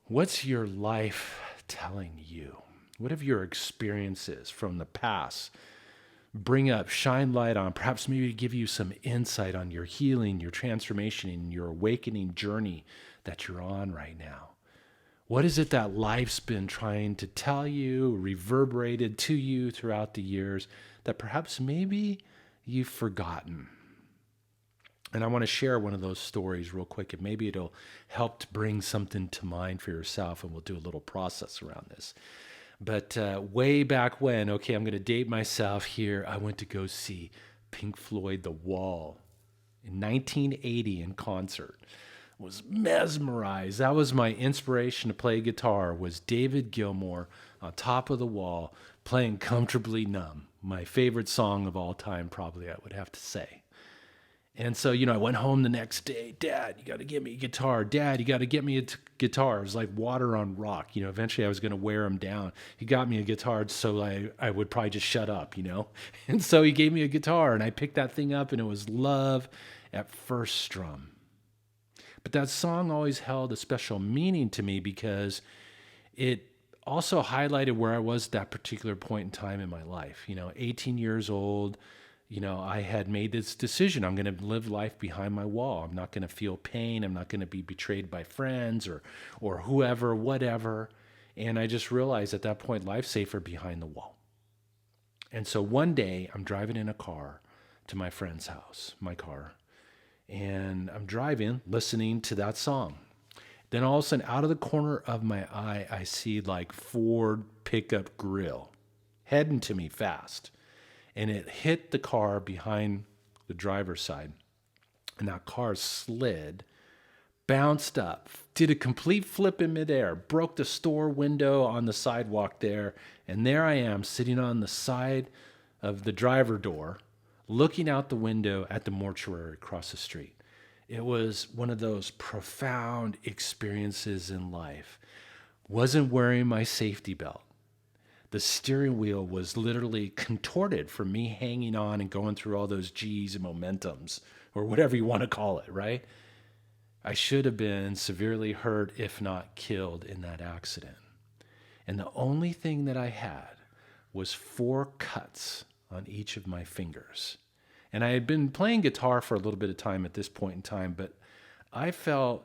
What's your life telling you? What have your experiences from the past bring up, shine light on, perhaps maybe give you some insight on your healing, your transformation, and your awakening journey that you're on right now? What is it that life's been trying to tell you, reverberated to you throughout the years that perhaps maybe you've forgotten? And I want to share one of those stories real quick, and maybe it'll help to bring something to mind for yourself, and we'll do a little process around this. But way back when, okay, I'm going to date myself here. I went to go see Pink Floyd The Wall in 1980 in concert. Was mesmerized. That was my inspiration to play guitar, was David Gilmour on top of the wall playing Comfortably Numb. My favorite song of all time, probably, I would have to say. And so, I went home the next day. Dad, you got to get me a guitar. Dad, you got to get me a guitar. It was like water on rock. Eventually I was going to wear him down. He got me a guitar so I would probably just shut up. And so he gave me a guitar, and I picked that thing up, and it was Love at First Strum. But that song always held a special meaning to me because it also highlighted where I was at that particular point in time in my life. 18 years old, I had made this decision. I'm going to live life behind my wall. I'm not going to feel pain. I'm not going to be betrayed by friends or whoever, whatever. And I just realized at that point, life's safer behind the wall. And so one day I'm driving in a car to my friend's house, my car, and I'm driving, listening to that song. Then all of a sudden, out of the corner of my eye, I see like Ford pickup grill heading to me fast. And it hit the car behind the driver's side. And that car slid, bounced up, did a complete flip in midair, broke the store window on the sidewalk there. And there I am sitting on the side of the driver door, looking out the window at the mortuary across the street. It was one of those profound experiences in life. Wasn't wearing my safety belt. The steering wheel was literally contorted from me hanging on and going through all those G's and momentums, or whatever you want to call it, right? I should have been severely hurt, if not killed, in that accident. And the only thing that I had was 4 cuts on each of my fingers. And I had been playing guitar for a little bit of time at this point in time, but I felt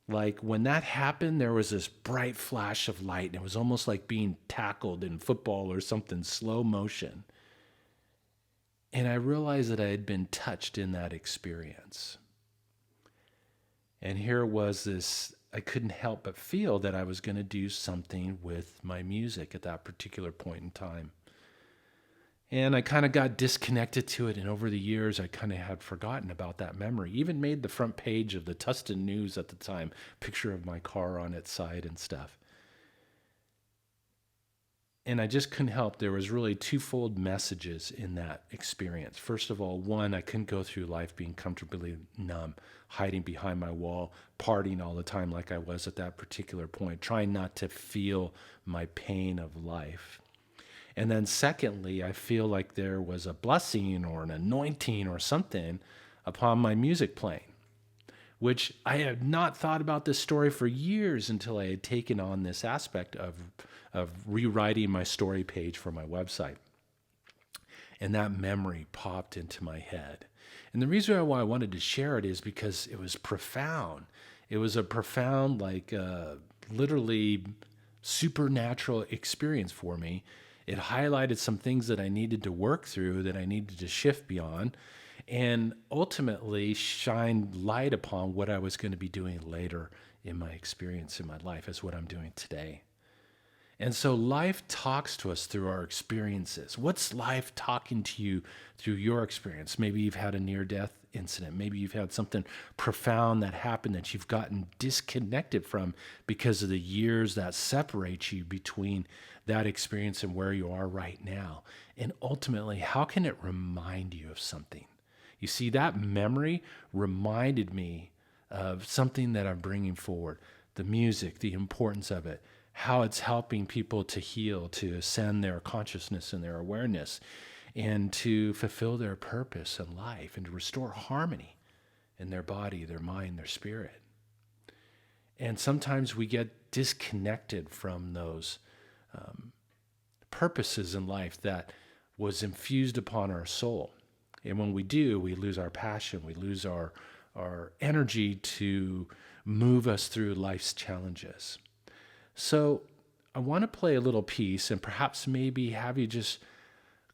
like when that happened, there was this bright flash of light, and it was almost like being tackled in football or something, slow motion. And I realized that I had been touched in that experience. And here was this, I couldn't help but feel that I was going to do something with my music at that particular point in time. And I kind of got disconnected to it. And over the years, I kind of had forgotten about that memory. Even made the front page of the Tustin News at the time, picture of my car on its side and stuff. And I just couldn't help. There was really twofold messages in that experience. First of all, one, I couldn't go through life being comfortably numb, hiding behind my wall, partying all the time like I was at that particular point, trying not to feel my pain of life. And then secondly, I feel like there was a blessing or an anointing or something upon my music playing, which I had not thought about this story for years until I had taken on this aspect of rewriting my story page for my website. And that memory popped into my head. And the reason why I wanted to share it is because it was profound. It was a profound, literally supernatural experience for me. It highlighted some things that I needed to work through, that I needed to shift beyond, and ultimately shine light upon what I was going to be doing later in my experience in my life, as what I'm doing today. And so life talks to us through our experiences. What's life talking to you through your experience? Maybe you've had a near-death incident. Maybe you've had something profound that happened that you've gotten disconnected from because of the years that separate you between that experience and where you are right now. And ultimately, how can it remind you of something? You see, that memory reminded me of something that I'm bringing forward, the music, the importance of it, how it's helping people to heal, to ascend their consciousness and their awareness, and to fulfill their purpose in life, and to restore harmony in their body, their mind, their spirit. And sometimes we get disconnected from those purposes in life that was infused upon our soul. And when we do, we lose our passion, we lose our energy to move us through life's challenges. So I want to play a little piece and perhaps maybe have you just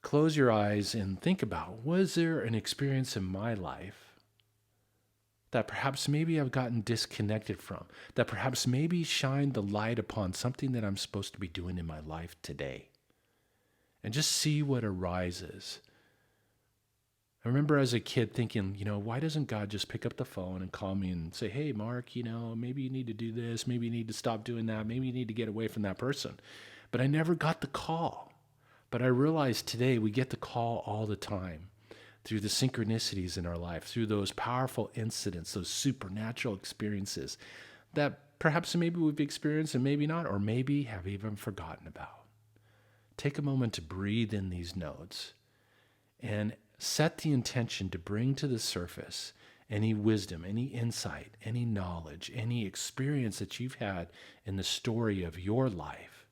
close your eyes and think about, was there an experience in my life that perhaps maybe I've gotten disconnected from, that perhaps maybe shined the light upon something that I'm supposed to be doing in my life today? And just see what arises. I remember as a kid thinking, why doesn't God just pick up the phone and call me and say, hey, Mark, maybe you need to do this. Maybe you need to stop doing that. Maybe you need to get away from that person. But I never got the call. But I realized today we get the call all the time through the synchronicities in our life, through those powerful incidents, those supernatural experiences that perhaps maybe we've experienced and maybe not, or maybe have even forgotten about. Take a moment to breathe in these notes and set the intention to bring to the surface any wisdom, any insight, any knowledge, any experience that you've had in the story of your life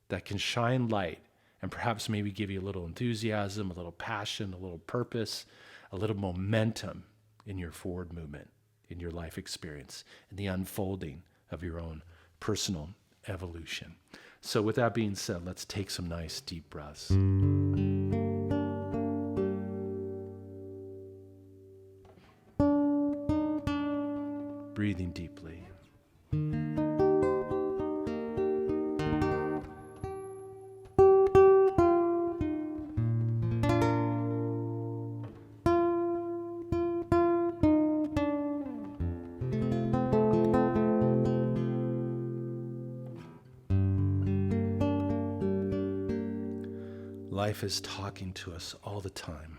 that can shine light and perhaps maybe give you a little enthusiasm, a little passion, a little purpose, a little momentum in your forward movement, in your life experience, in the unfolding of your own personal evolution. So with that being said, let's take some nice deep breaths. Breathing deeply. Life is talking to us all the time,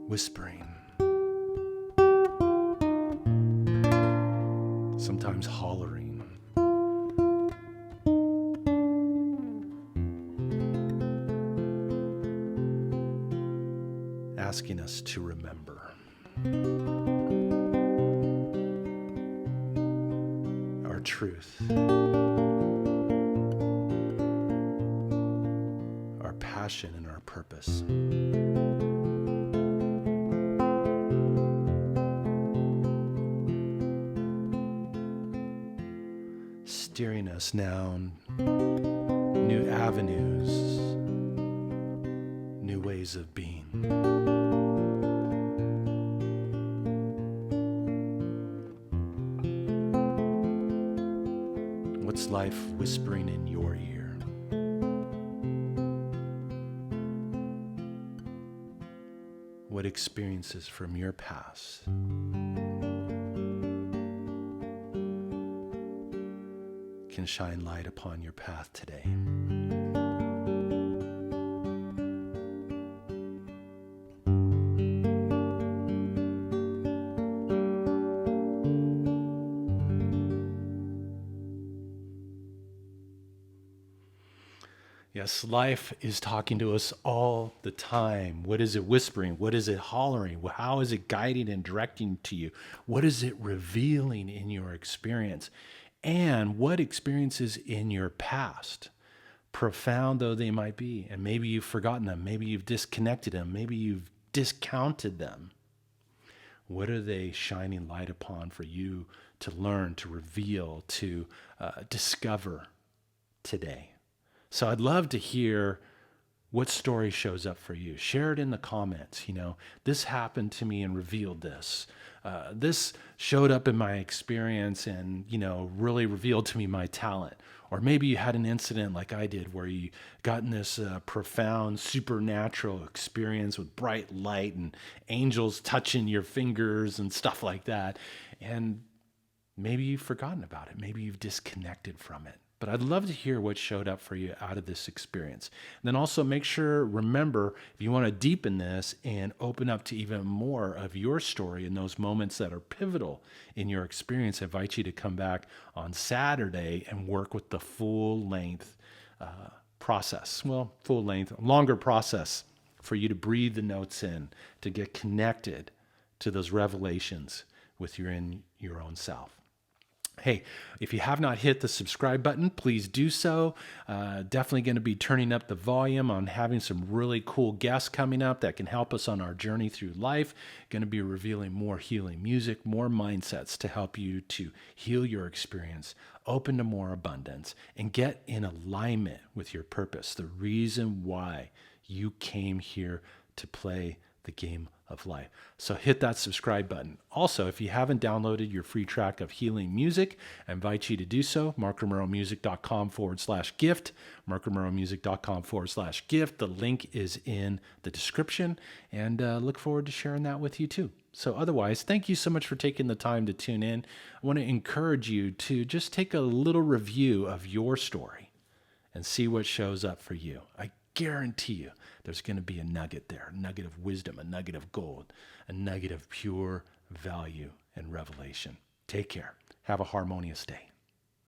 whispering, sometimes hollering, asking us to remember. Our truth. Passion and our purpose. Steering us down new avenues, new ways of being. What's life whispering in your ear? What experiences from your past can shine light upon your path today? Yes, life is talking to us all the time. What is it whispering? What is it hollering? How is it guiding and directing to you? What is it revealing in your experience? And what experiences in your past, profound though they might be, and maybe you've forgotten them, maybe you've disconnected them, maybe you've discounted them. What are they shining light upon for you to learn, to reveal, to discover today? So I'd love to hear what story shows up for you. Share it in the comments. This happened to me and revealed this. This showed up in my experience and, really revealed to me my talent. Or maybe you had an incident like I did where you got in this profound supernatural experience with bright light and angels touching your fingers and stuff like that. And maybe you've forgotten about it. Maybe you've disconnected from it. But I'd love to hear what showed up for you out of this experience. And then also remember, if you want to deepen this and open up to even more of your story and those moments that are pivotal in your experience, I invite you to come back on Saturday and work with the full-length process. Well, full-length, longer process for you to breathe the notes in, to get connected to those revelations within your own self. Hey, if you have not hit the subscribe button, please do so. Definitely going to be turning up the volume on having some really cool guests coming up that can help us on our journey through life. Going to be revealing more healing music, more mindsets to help you to heal your experience, open to more abundance, and get in alignment with your purpose, the reason why you came here to play the game of life. So hit that subscribe button. Also, if you haven't downloaded your free track of healing music, I invite you to do so. markromeromusic.com/gift, markromeromusic.com/gift. The link is in the description, and look forward to sharing that with you too. So otherwise, thank you so much for taking the time to tune in. I want to encourage you to just take a little review of your story and see what shows up for you. I guarantee you there's going to be a nugget there, a nugget of wisdom, a nugget of gold, a nugget of pure value and revelation. Take care. Have a harmonious day.